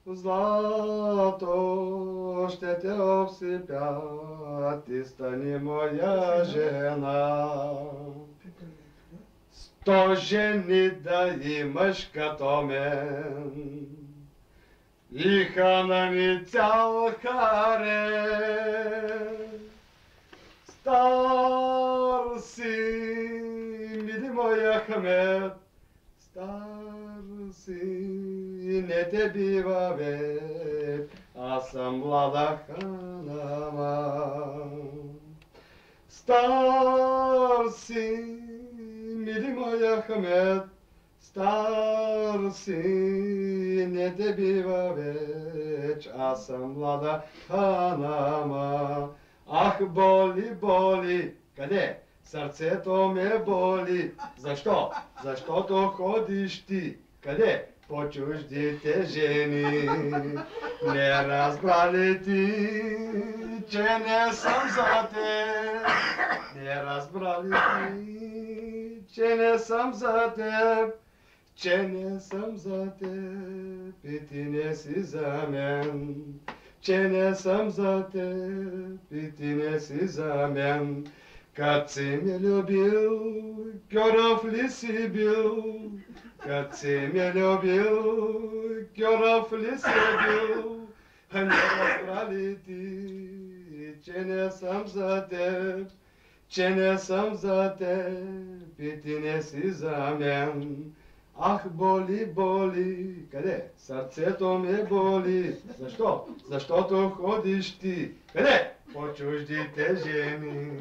Злато ще те обсипят, ти стани моя жена. 100 жени да имаш като мен, и хана ми цял харем. Стар си, мили моя Ахмед, стар си, не те бива бе, аз съм млада ханама. Стар си, мили моя Ахмед, стар си, не те бива веч, аз съм млада ханама. Ах, боли, боли, къде? Сърцето ме боли. Защо? Защото ходиш ти. Къде? По чуждите жени. Не разбрали ти, че не съм за теб. Не разбрали ти, че не съм за теб. Че не съм за теб и ти не си за мен. Че не съм за теб и ти не си за мен. Kad si me ljubil, kjorov li si bil? Kad si me ljubil, kjorov li si bil? Не разбрали ти, че не съм за теб, че не съм за теб и ти не си за мен. Ах, боли, боли, къде? Сърцето ме боли. Защо? Защото ходиш ти. Къде? По чуждите жени.